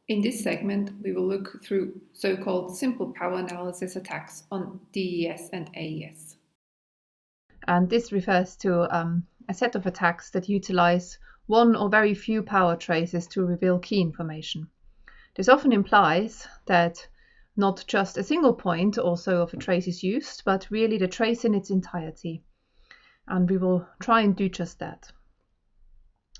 In this segment, we will look through so-called simple power analysis attacks on DES and AES. And this refers to a set of attacks that utilize one or very few power traces to reveal key information. This often implies that not just a single point also of a trace is used, but really the trace in its entirety. And we will try and do just that.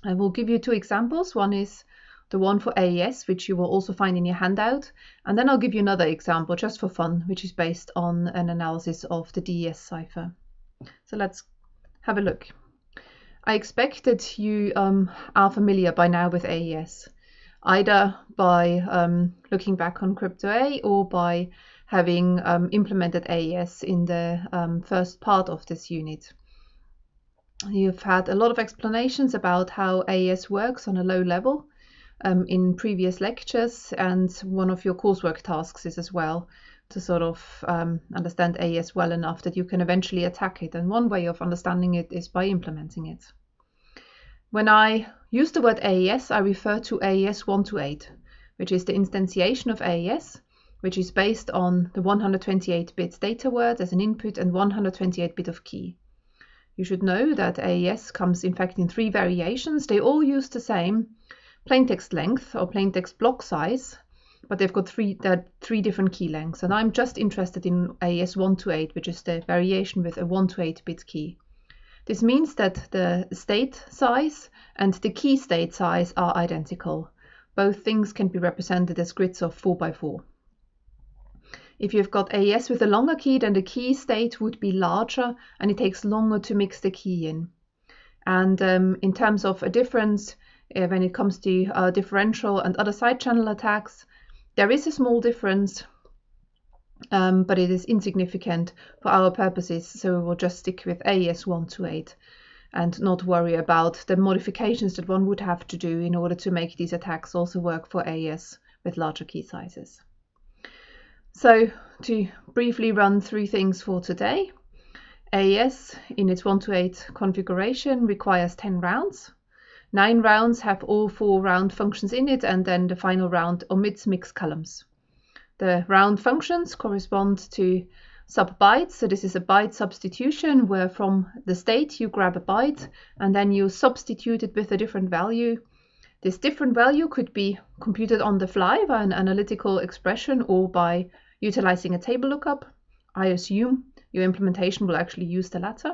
I will give you two examples. One is the one for AES, which you will also find in your handout. And then I'll give you another example just for fun, which is based on an analysis of the DES cipher. So let's have a look. I expect that you are familiar by now with AES, either by looking back on Crypto-A or by having implemented AES in the first part of this unit. You've had a lot of explanations about how AES works on a low level in previous lectures, and one of your coursework tasks is as well to sort of understand AES well enough that you can eventually attack it. And one way of understanding it is by implementing it. When I use the word AES, I refer to AES 128, which is the instantiation of AES, which is based on the 128-bit data word as an input and 128-bit of key. You should know that AES comes in fact in three variations. They all use the same plaintext length or plaintext block size, but they've got three different key lengths. And I'm just interested in AES 128, which is the variation with a 128-bit key. This means that the state size and the key state size are identical. Both things can be represented as grids of 4x4. If you've got AES with a longer key, then the key state would be larger and it takes longer to mix the key in. And in terms of a difference, when it comes to differential and other side channel attacks, there is a small difference, but it is insignificant for our purposes, so we will just stick with AES 128 and not worry about the modifications that one would have to do in order to make these attacks also work for AES with larger key sizes. So to briefly run through things for today, AES in its 128 configuration requires 10 rounds. 9 rounds have all 4 round functions in it, and then the final round omits mixed columns. The round functions correspond to sub-bytes, so this is a byte substitution where from the state you grab a byte and then you substitute it with a different value. This different value could be computed on the fly by an analytical expression or by utilizing a table lookup. I assume your implementation will actually use the latter.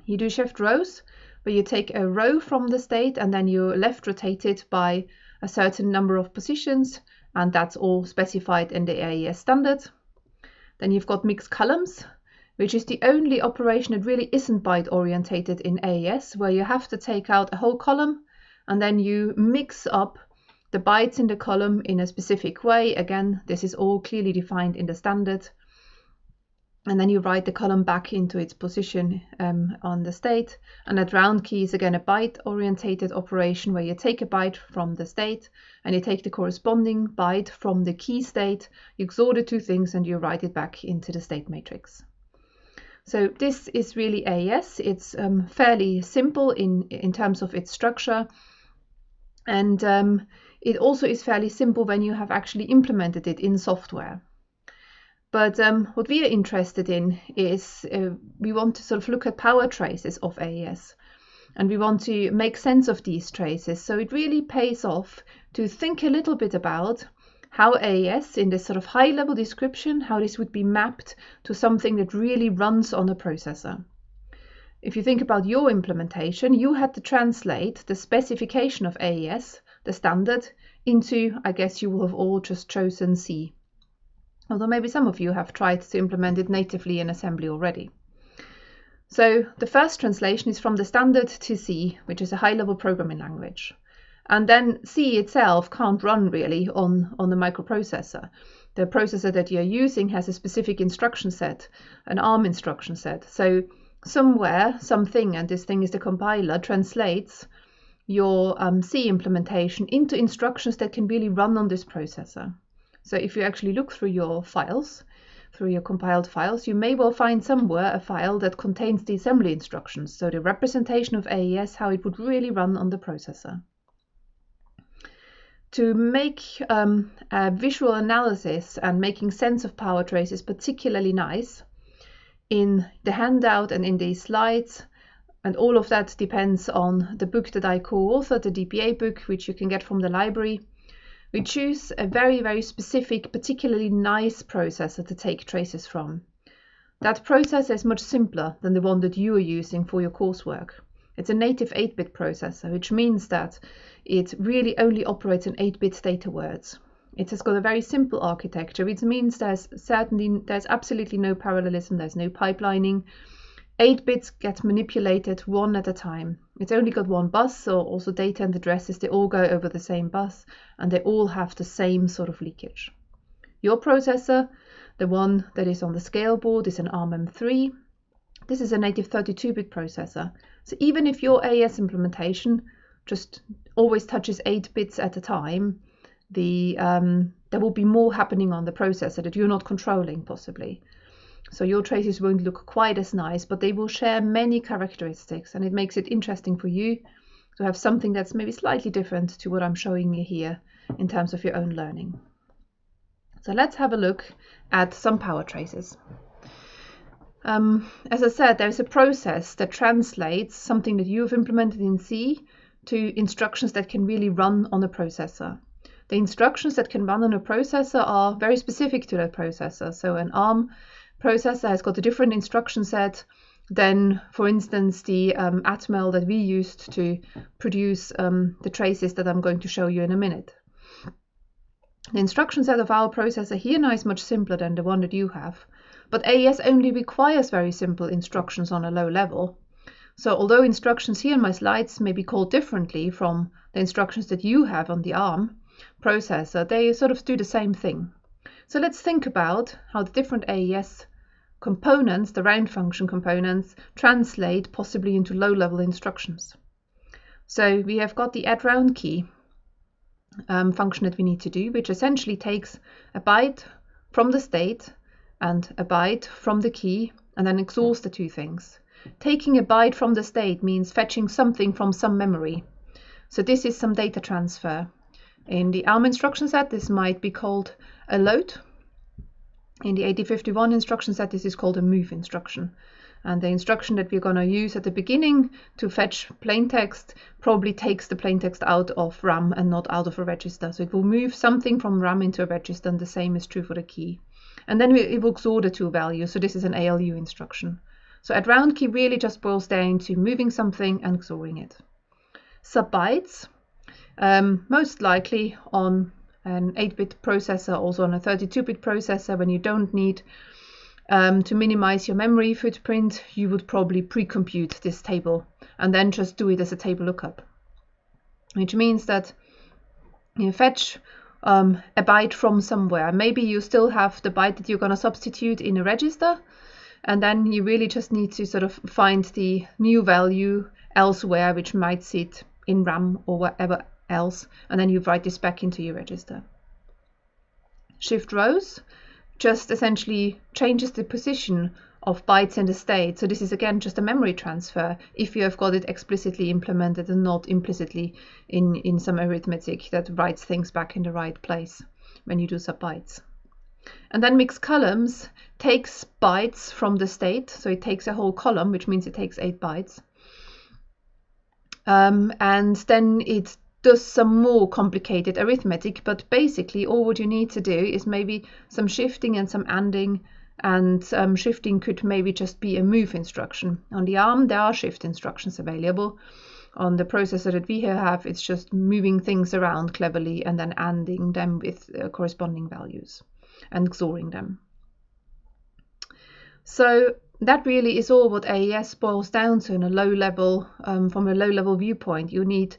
You do shift rows, where you take a row from the state and then you left rotate it by a certain number of positions, and that's all specified in the AES standard. Then you've got mixed columns, which is the only operation that really isn't byte orientated in AES, where you have to take out a whole column and then you mix up the bytes in the column in a specific way. Again, this is all clearly defined in the standard. And then you write the column back into its position on the state. And that round key is again a byte orientated operation where you take a byte from the state and you take the corresponding byte from the key state, you XOR the two things and you write it back into the state matrix. So this is really AES. It's fairly simple in terms of its structure. And it also is fairly simple when you have actually implemented it in software. But what we are interested in is we want to sort of look at power traces of AES, and we want to make sense of these traces. So it really pays off to think a little bit about how AES, in this sort of high-level description, how this would be mapped to something that really runs on a processor. If you think about your implementation, you had to translate the specification of AES, the standard, into, I guess you will have all just chosen C. Although maybe some of you have tried to implement it natively in assembly already. So the first translation is from the standard to C, which is a high-level programming language. And then C itself can't run really on the microprocessor. The processor that you're using has a specific instruction set, an ARM instruction set. So somewhere, something, and this thing is the compiler, translates your C implementation into instructions that can really run on this processor. So if you actually look through your files, through your compiled files, you may well find somewhere a file that contains the assembly instructions, so the representation of AES, how it would really run on the processor. To make a visual analysis and making sense of power traces particularly nice, in the handout and in these slides, and all of that depends on the book that I co-authored, the DPA book, which you can get from the library, we choose a very, very specific, particularly nice processor to take traces from. That processor is much simpler than the one that you are using for your coursework. It's a native 8-bit processor, which means that it really only operates in 8-bit data words. It has got a very simple architecture, which means there's absolutely no parallelism, there's no pipelining. 8 bits get manipulated one at a time. It's only got one bus, so also data and addresses, they all go over the same bus, and they all have the same sort of leakage. Your processor, the one that is on the scale board, is an ARM M3. This is a native 32-bit processor. So even if your AES implementation just always touches 8 bits at a time, there will be more happening on the processor that you're not controlling possibly. So your traces won't look quite as nice, but they will share many characteristics, and it makes it interesting for you to have something that's maybe slightly different to what I'm showing you here in terms of your own learning. So let's have a look at some power traces. As I said, there's a process that translates something that you've implemented in C to instructions that can really run on a processor. The instructions that can run on a processor are very specific to that processor. So an ARM processor has got a different instruction set than, for instance, the Atmel that we used to produce the traces that I'm going to show you in a minute. The instruction set of our processor here now is much simpler than the one that you have, but AES only requires very simple instructions on a low level. So although instructions here in my slides may be called differently from the instructions that you have on the ARM processor, they sort of do the same thing. So let's think about how the different AES components, the round function components, translate possibly into low-level instructions. So we have got the add round key function that we need to do, which essentially takes a byte from the state and a byte from the key and then XORs the two things. Taking a byte from the state means fetching something from some memory. So this is some data transfer. In the ARM instruction set, this might be called a load. In the 8051 instruction set, this is called a move instruction. And the instruction that we're going to use at the beginning to fetch plain text probably takes the plain text out of RAM and not out of a register. So it will move something from RAM into a register, and the same is true for the key. And then it will XOR the two values. So this is an ALU instruction. So add round key really just boils down to moving something and XORing it. Subbytes, most likely on an 8-bit processor, also on a 32-bit processor, when you don't need to minimize your memory footprint, you would probably pre-compute this table and then just do it as a table lookup, which means that you fetch a byte from somewhere. Maybe you still have the byte that you're going to substitute in a register, and then you really just need to sort of find the new value elsewhere, which might sit in RAM or whatever else, and then you write this back into your register. Shift rows just essentially changes the position of bytes in the state. So this is again just a memory transfer if you have got it explicitly implemented and not implicitly in some arithmetic that writes things back in the right place when you do subbytes. And then mix columns takes bytes from the state, so it takes a whole column, which means it takes 8 bytes. And then it does some more complicated arithmetic, but basically all what you need to do is maybe some shifting and some ANDing, and shifting could maybe just be a move instruction. On the ARM there are shift instructions available. On the processor that we here have, it's just moving things around cleverly and then ANDing them with corresponding values and XORing them. So that really is all what AES boils down to in a low level, from a low level viewpoint. You need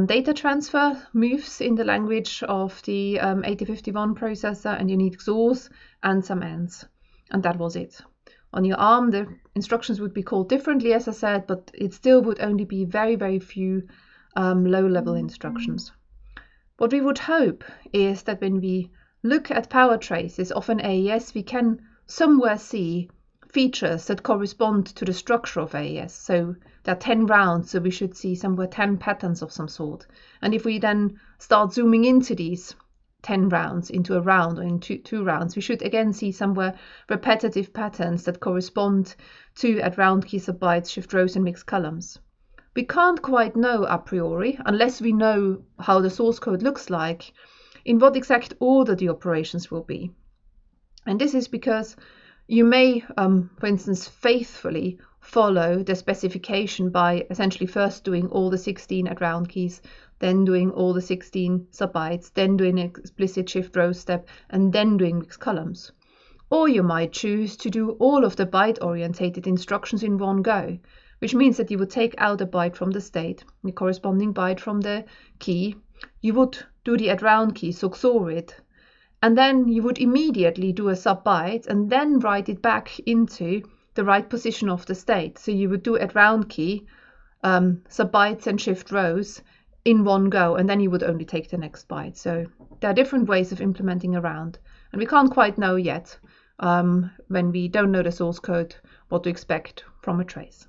data transfer moves in the language of the 8051 processor, and you need XORs and some ANDs, and that was it. On your ARM, the instructions would be called differently, as I said, but it still would only be very, very few low-level instructions. What we would hope is that when we look at power traces of an AES, we can somewhere see features that correspond to the structure of AES. So there are 10 rounds, so we should see somewhere 10 patterns of some sort. And if we then start zooming into these 10 rounds, into a round or into two rounds, we should again see somewhere repetitive patterns that correspond to at round key subbytes, shift rows and mixed columns. We can't quite know a priori, unless we know how the source code looks like, in what exact order the operations will be. And this is because you may, for instance, faithfully follow the specification by essentially first doing all the 16 at round keys, then doing all the 16 subbytes, then doing an explicit shift row step, and then doing mixed columns. Or you might choose to do all of the byte-orientated instructions in one go, which means that you would take out a byte from the state, the corresponding byte from the key, you would do the at round key, so XOR it, and then you would immediately do a sub-byte and then write it back into the right position of the state. So you would do at round key, sub-bytes and shift rows in one go, and then you would only take the next byte. So there are different ways of implementing around, and we can't quite know yet, when we don't know the source code, what to expect from a trace.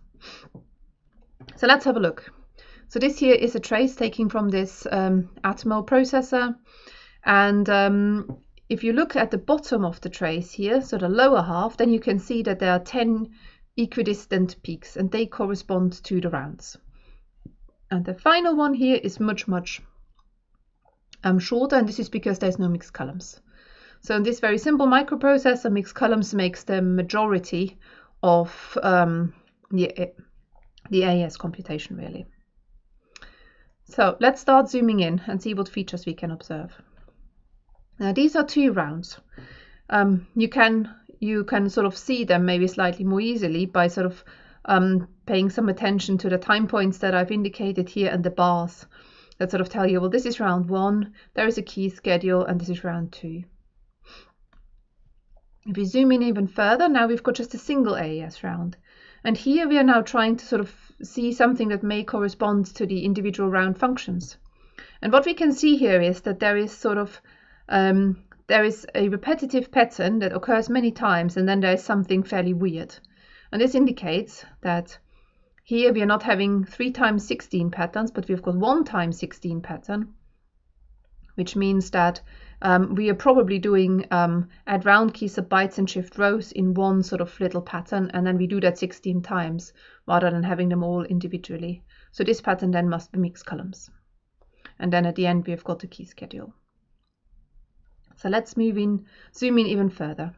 So let's have a look. So this here is a trace taken from this Atmel processor, and if you look at the bottom of the trace here, so the lower half, then you can see that there are 10 equidistant peaks, and they correspond to the rounds. And the final one here is much shorter, and this is because there's no mixed columns. So in this very simple microprocessor, mixed columns makes the majority of the AES computation, really. So let's start zooming in and see what features we can observe. Now these are 2 rounds. You can sort of see them maybe slightly more easily by sort of paying some attention to the time points that I've indicated here and the bars that sort of tell you, well, this is round 1, there is a key schedule, and this is round 2. If we zoom in even further, now we've got just a single AES round. And here we are now trying to sort of see something that may correspond to the individual round functions. And what we can see here is that there is sort of there is a repetitive pattern that occurs many times, and then there is something fairly weird. And this indicates that here we are not having 3 times 16 patterns, but we've got 1 times 16 pattern, which means that we are probably doing add round key subbytes and shift rows in one sort of little pattern, and then we do that 16 times rather than having them all individually. So this pattern then must be mixed columns. And then at the end we've got the key schedule. So let's zoom in even further.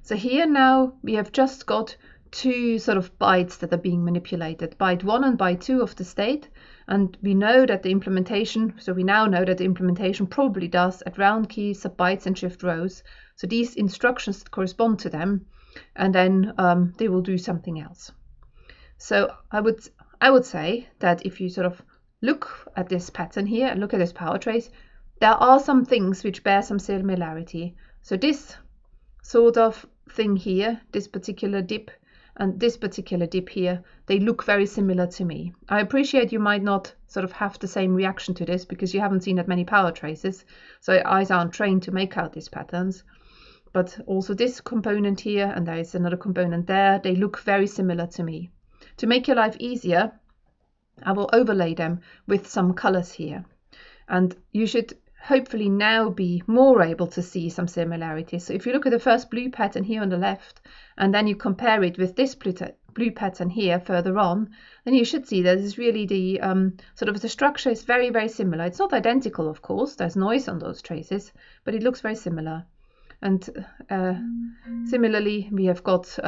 So here now we have just got 2 sort of bytes that are being manipulated, byte 1 and byte 2 of the state, and we know that the implementation, so we now know that the implementation probably does at round key, subbytes and shift rows. So these instructions correspond to them, and then they will do something else. So I would say that if you sort of look at this pattern here and look at this power trace, there are some things which bear some similarity. So this sort of thing here, this particular dip, and this particular dip here, they look very similar to me. I appreciate you might not sort of have the same reaction to this because you haven't seen that many power traces, so your eyes aren't trained to make out these patterns. But also this component here, and there is another component there, they look very similar to me. To make your life easier, I will overlay them with some colors here. And you should hopefully now be more able to see some similarities. So if you look at the first blue pattern here on the left, and then you compare it with this blue pattern here further on, then you should see that this is really the sort of the structure is very, very similar. It's not identical, of course, there's noise on those traces, but it looks very similar. And similarly, we have got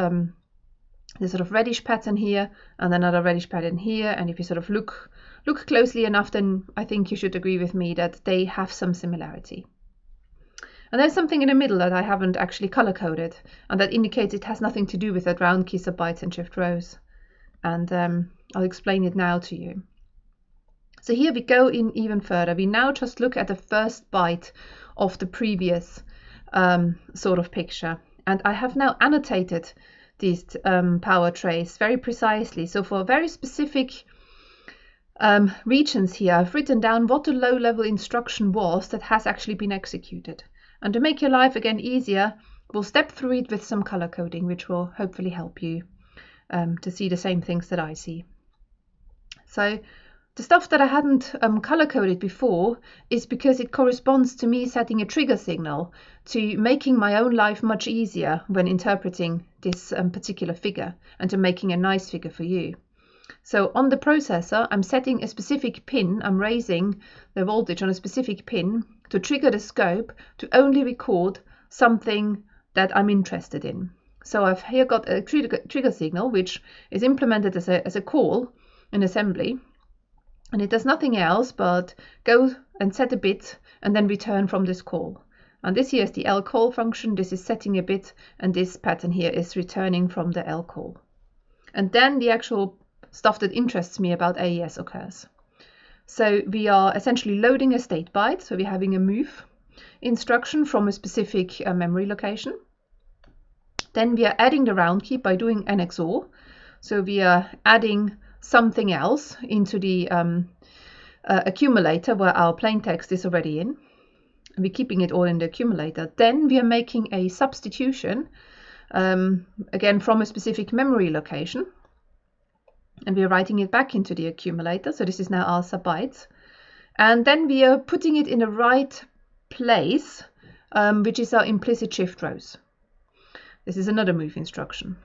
this sort of reddish pattern here, and another reddish pattern here, and if you sort of look closely enough, then I think you should agree with me that they have some similarity. And there's something in the middle that I haven't actually color-coded, and that indicates it has nothing to do with that round key subbytes and shift rows. And I'll explain it now to you. So here we go in even further. We now just look at the first byte of the previous sort of picture. And I have now annotated these power trace very precisely. So for very specific regions here, I've written down what the low-level instruction was that has actually been executed. And to make your life again easier, we'll step through it with some color coding, which will hopefully help you to see the same things that I see. So the stuff that I hadn't color coded before is because it corresponds to me setting a trigger signal to making my own life much easier when interpreting this particular figure and to making a nice figure for you. So on the processor, I'm setting a specific pin. I'm raising the voltage on a specific pin to trigger the scope to only record something that I'm interested in. So I've here got a trigger signal, which is implemented as a call in assembly. And it does nothing else but go and set a bit and then return from this call. And this here is the lcall function. This is setting a bit, and this pattern here is returning from the lcall. And then the actual stuff that interests me about AES occurs. So we are essentially loading a state byte. So we're having a move instruction from a specific memory location. Then we are adding the round key by doing an XOR. So we are adding something else into the accumulator where our plain text is already in. And we're keeping it all in the accumulator. Then we are making a substitution, again from a specific memory location. And we are writing it back into the accumulator. So this is now our sub bytes. And then we are putting it in the right place, which is our implicit shift rows. This is another move instruction.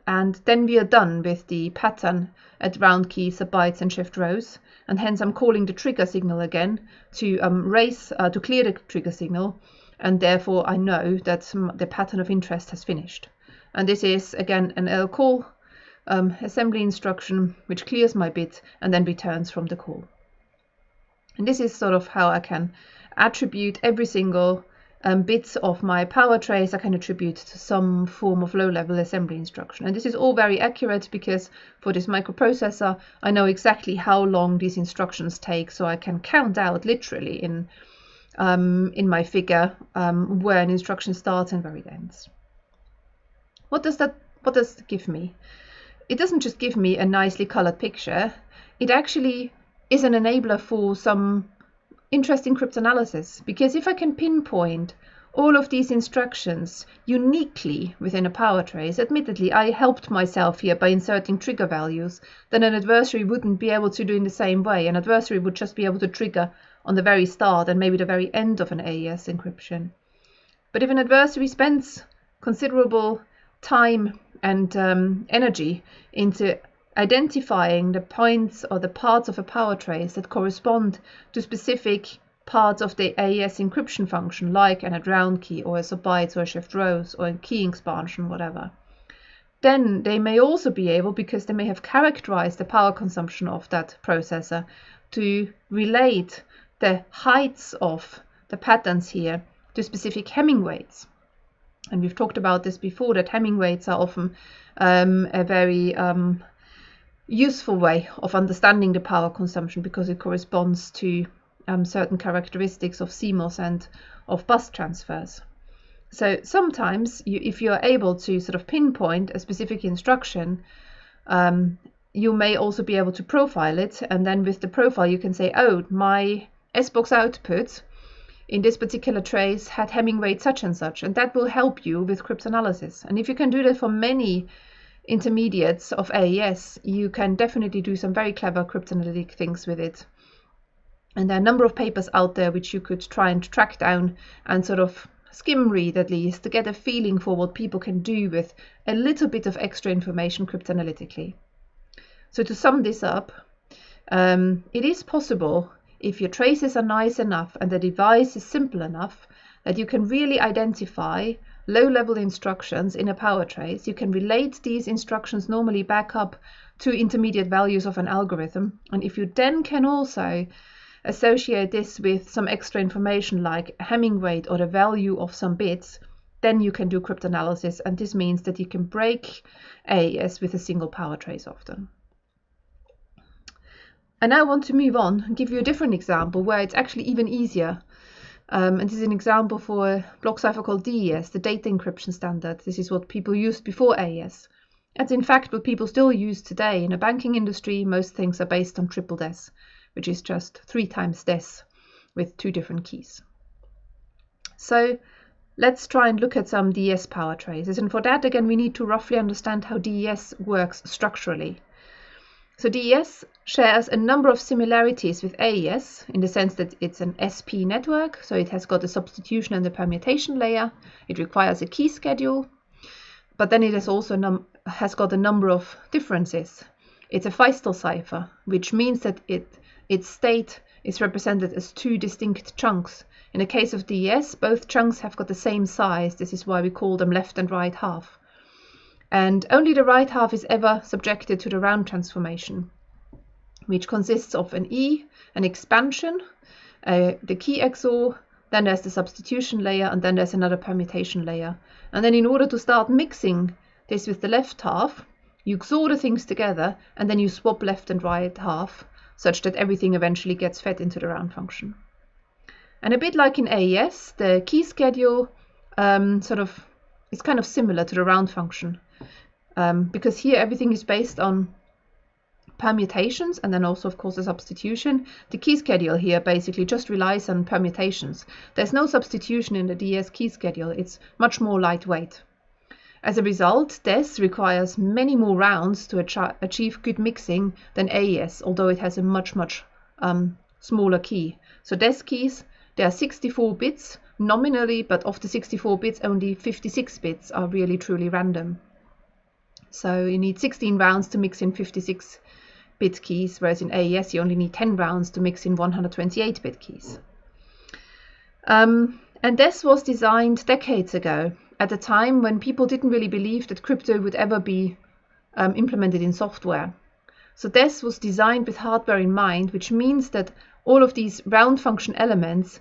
And then we are done with the pattern at round key, sub bytes, and shift rows. And hence I'm calling the trigger signal again to to clear the trigger signal. And therefore I know that the pattern of interest has finished. And this is again an lcall assembly instruction, which clears my bit and then returns from the call. And this is sort of how I can attribute every single bits of my power trace. I can attribute to some form of low-level assembly instruction. And this is all very accurate because for this microprocessor, I know exactly how long these instructions take, so I can count out literally in my figure where an instruction starts and where it ends. What does it give me? It doesn't just give me a nicely colored picture. It actually is an enabler for some interesting cryptanalysis, because if I can pinpoint all of these instructions uniquely within a power trace, admittedly I helped myself here by inserting trigger values, then an adversary wouldn't be able to do in the same way. An adversary would just be able to trigger on the very start and maybe the very end of an AES encryption. But if an adversary spends considerable time and energy into identifying the points or the parts of a power trace that correspond to specific parts of the AES encryption function, like an add round key or a sub bytes or a shift rows or a key expansion, whatever, then they may also be able, because they may have characterized the power consumption of that processor, to relate the heights of the patterns here to specific Hamming weights. And we've talked about this before, that Hamming weights are often a very useful way of understanding the power consumption, because it corresponds to certain characteristics of CMOS and of bus transfers. So sometimes if you're able to sort of pinpoint a specific instruction, you may also be able to profile it, and then with the profile you can say, oh, my SBox output in this particular trace had Hamming weight such and such, and that will help you with cryptanalysis. And if you can do that for many intermediates of AES, you can definitely do some very clever cryptanalytic things with it. And there are a number of papers out there which you could try and track down and sort of skim read, at least, to get a feeling for what people can do with a little bit of extra information cryptanalytically. So to sum this up, it is possible, if your traces are nice enough and the device is simple enough, that you can really identify low-level instructions in a power trace. You can relate these instructions normally back up to intermediate values of an algorithm. And if you then can also associate this with some extra information like Hamming weight or the value of some bits, then you can do cryptanalysis. And this means that you can break AES with a single power trace often. I now want to move on and give you a different example where it's actually even easier. And this is an example for a block cipher called DES, the data encryption standard. This is what people used before AES. It's in fact what people still use today. In a banking industry, most things are based on triple DES, which is just 3 times DES with 2 different keys. So let's try and look at some DES power traces. And for that, again, we need to roughly understand how DES works structurally. So DES shares a number of similarities with AES in the sense that it's an SP network. So it has got a substitution and a permutation layer. It requires a key schedule. But then it has also has got a number of differences. It's a Feistel cipher, which means that its state is represented as two distinct chunks. In the case of DES, both chunks have got the same size. This is why we call them left and right half. And only the right half is ever subjected to the round transformation, which consists of an E, an expansion, the key XOR, then there's the substitution layer, and then there's another permutation layer. And then in order to start mixing this with the left half, you XOR the things together, and then you swap left and right half, such that everything eventually gets fed into the round function. And a bit like in AES, the key schedule is kind of similar to the round function, because here everything is based on permutations and then also, of course, a substitution. The key schedule here basically just relies on permutations. There's no substitution in the DES key schedule. It's much more lightweight. As a result, DES requires many more rounds to achieve good mixing than AES, although it has a much smaller key. So DES keys, there are 64 bits nominally, but of the 64 bits, only 56 bits are really truly random. So you need 16 rounds to mix in 56-bit keys, whereas in AES you only need 10 rounds to mix in 128-bit keys. And DES was designed decades ago, at a time when people didn't really believe that crypto would ever be implemented in software. So DES was designed with hardware in mind, which means that all of these round function elements,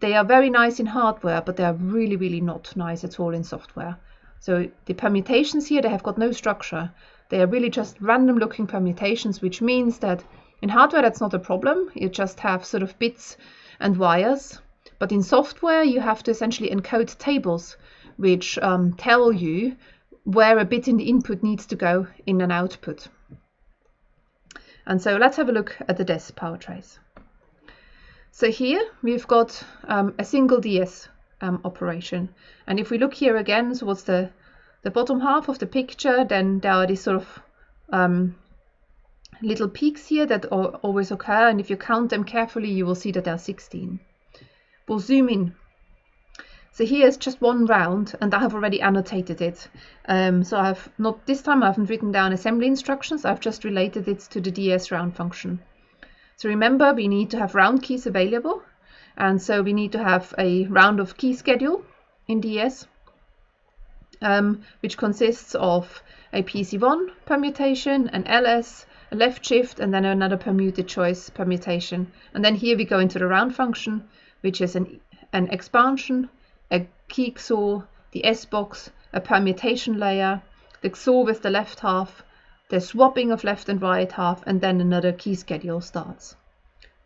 they are very nice in hardware, but they are really not nice at all in software. So the permutations here, they have got no structure. They are really just random looking permutations, which means that in hardware that's not a problem. You just have sort of bits and wires. But in software you have to essentially encode tables which tell you where a bit in the input needs to go in an output. And so let's have a look at the DES power trace. So here we've got a single DES operation. And if we look here again, so what's the bottom half of the picture, then there are these sort of little peaks here that always occur. And if you count them carefully, you will see that there are 16. We'll zoom in. So here's just one round, and I have already annotated it. So I've not this time I haven't written down assembly instructions. I've just related it to the DES round function. So remember, we need to have round keys available, and so we need to have a round of key schedule in DES, which consists of a PC1 permutation, an LS, a left shift, and then another permuted choice permutation. And then here we go into the round function, which is an expansion, a key XOR, the S box, a permutation layer, the XOR with the left half, the swapping of left and right half, and then another key schedule starts.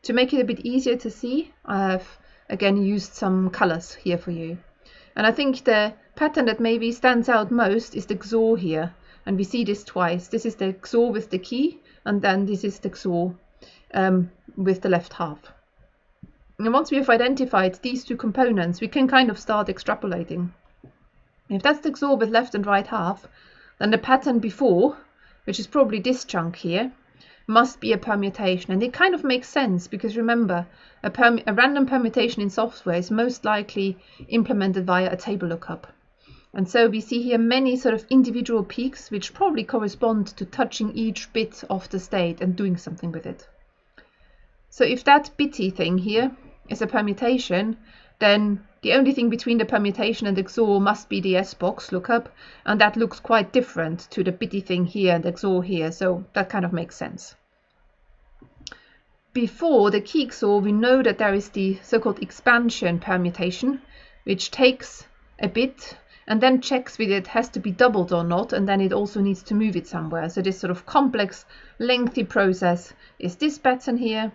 To make it a bit easier to see, I have again used some colors here for you. And I think the pattern that maybe stands out most is the XOR here. And we see this twice. This is the XOR with the key, and then this is the XOR with the left half. And once we have identified these two components, we can kind of start extrapolating. If that's the XOR with left and right half, then the pattern before, which is probably this chunk here, must be a permutation. And it kind of makes sense because remember, a random permutation in software is most likely implemented via a table lookup. And so we see here many sort of individual peaks which probably correspond to touching each bit of the state and doing something with it. So if that bitty thing here is a permutation, then the only thing between the permutation and the XOR must be the S box lookup, and that looks quite different to the bitty thing here and the XOR here, so that kind of makes sense. Before the key XOR, we know that there is the so-called expansion permutation, which takes a bit and then checks whether it has to be doubled or not, and then it also needs to move it somewhere. So this sort of complex, lengthy process is this pattern here.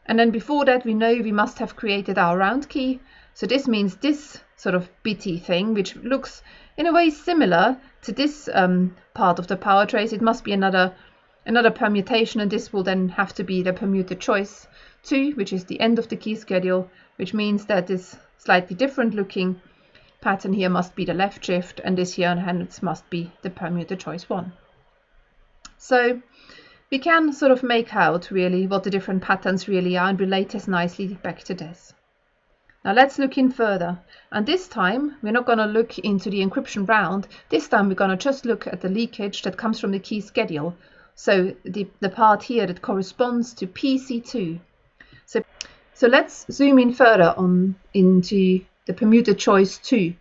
And then before that, we know we must have created our round key. So this means this sort of bitty thing, which looks in a way similar to this part of the power trace. It must be another permutation, and this will then have to be the permuted choice 2, which is the end of the key schedule, which means that this slightly different looking pattern here must be the left shift, and this here hence must be the permuter choice 1. So we can sort of make out really what the different patterns really are and relate this nicely back to this. Now let's look in further, and this time we're not going to look into the encryption round. This time we're going to just look at the leakage that comes from the key schedule, so the part here that corresponds to PC2. So let's zoom in further into the permuter choice 2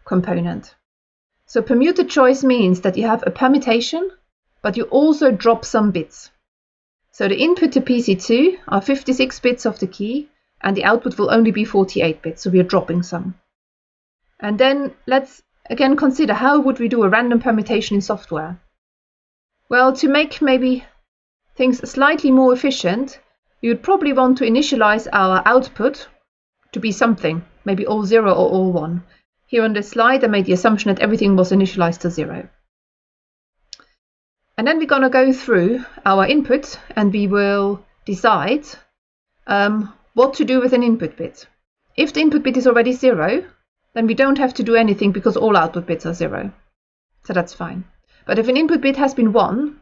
component. So permuter choice means that you have a permutation, but you also drop some bits. So the input to PC2 are 56 bits of the key, and the output will only be 48 bits, so we are dropping some. And then let's again consider how would we do a random permutation in software. Well, to make maybe things slightly more efficient, we would probably want to initialize our output to be something, maybe all 0 or all 1. Here on this slide I made the assumption that everything was initialized to 0. And then we're going to go through our input and we will decide what to do with an input bit. If the input bit is already 0, then we don't have to do anything because all output bits are 0. So that's fine. But if an input bit has been 1,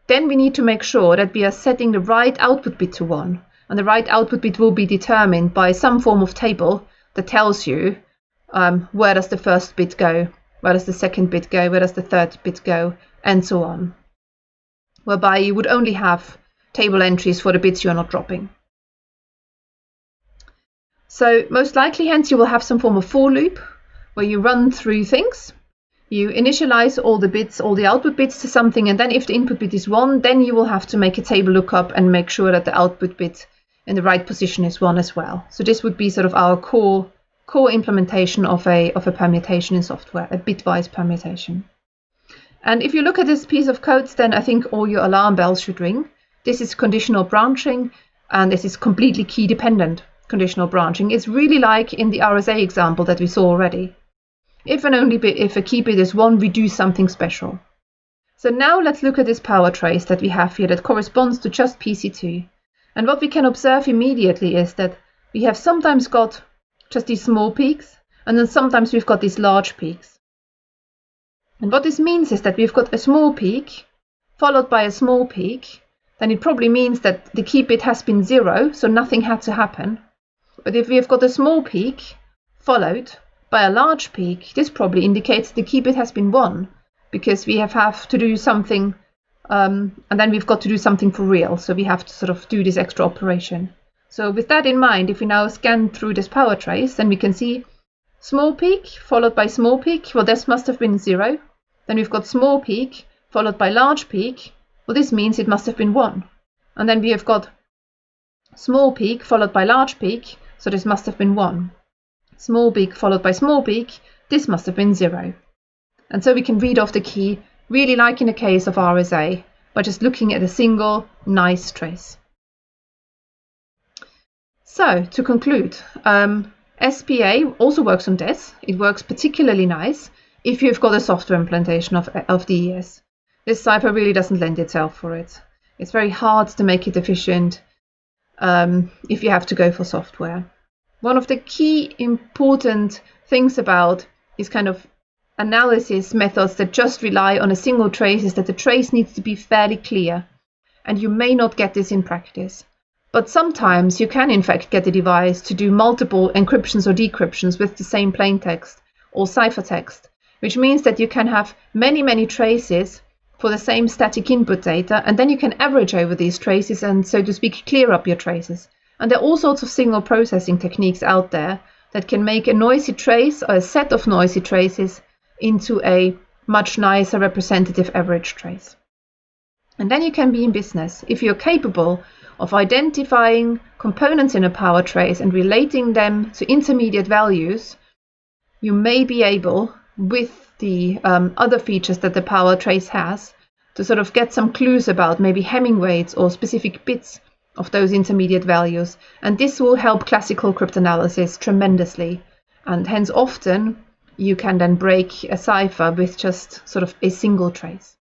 then we need to make sure that we are setting the right output bit to 1. And the right output bit will be determined by some form of table that tells you where does the first bit go, where does the second bit go, where does the third bit go, and so on. Whereby you would only have table entries for the bits you are not dropping. So most likely, hence, you will have some form of for loop where you run through things. You initialize all the bits, all the output bits to something, and then if the input bit is 1, then you will have to make a table lookup and make sure that the output bit in the right position is 1 as well. So this would be sort of our core implementation of a permutation in software, a bitwise permutation. And if you look at this piece of code, then I think all your alarm bells should ring. This is conditional branching, and this is completely key dependent conditional branching. It's really like in the RSA example that we saw already. If and only if a key bit is 1, we do something special. So now let's look at this power trace that we have here that corresponds to just PC2. And what we can observe immediately is that we have sometimes got just these small peaks, and then sometimes we've got these large peaks. And what this means is that we've got a small peak followed by a small peak. Then it probably means that the key bit has been 0, so nothing had to happen. But if we have got a small peak followed by a large peak, this probably indicates the key bit has been 1, because we have to do something, and then we've got to do something for real, so we have to sort of do this extra operation. So with that in mind, if we now scan through this power trace, then we can see small peak followed by small peak. Well, this must have been 0. Then we've got small peak followed by large peak. Well, this means it must have been 1. And then we have got small peak followed by large peak, so this must have been 1. Small peak followed by small peak, this must have been 0. And so we can read off the key, really like in the case of RSA, by just looking at a single nice trace. So, to conclude, SPA also works on this. It works particularly nice if you've got a software implementation of DES. This cipher really doesn't lend itself for it. It's very hard to make it efficient if you have to go for software. One of the key important things about these kind of analysis methods that just rely on a single trace is that the trace needs to be fairly clear, and you may not get this in practice. But sometimes you can in fact get a device to do multiple encryptions or decryptions with the same plaintext or ciphertext, which means that you can have many traces for the same static input data, and then you can average over these traces and, so to speak, clear up your traces. And there are all sorts of signal processing techniques out there that can make a noisy trace or a set of noisy traces into a much nicer representative average trace. And then you can be in business if you're capable of identifying components in a power trace and relating them to intermediate values. You may be able, with the other features that the power trace has, to sort of get some clues about maybe Hamming weights or specific bits of those intermediate values. And this will help classical cryptanalysis tremendously. And hence often you can then break a cipher with just sort of a single trace.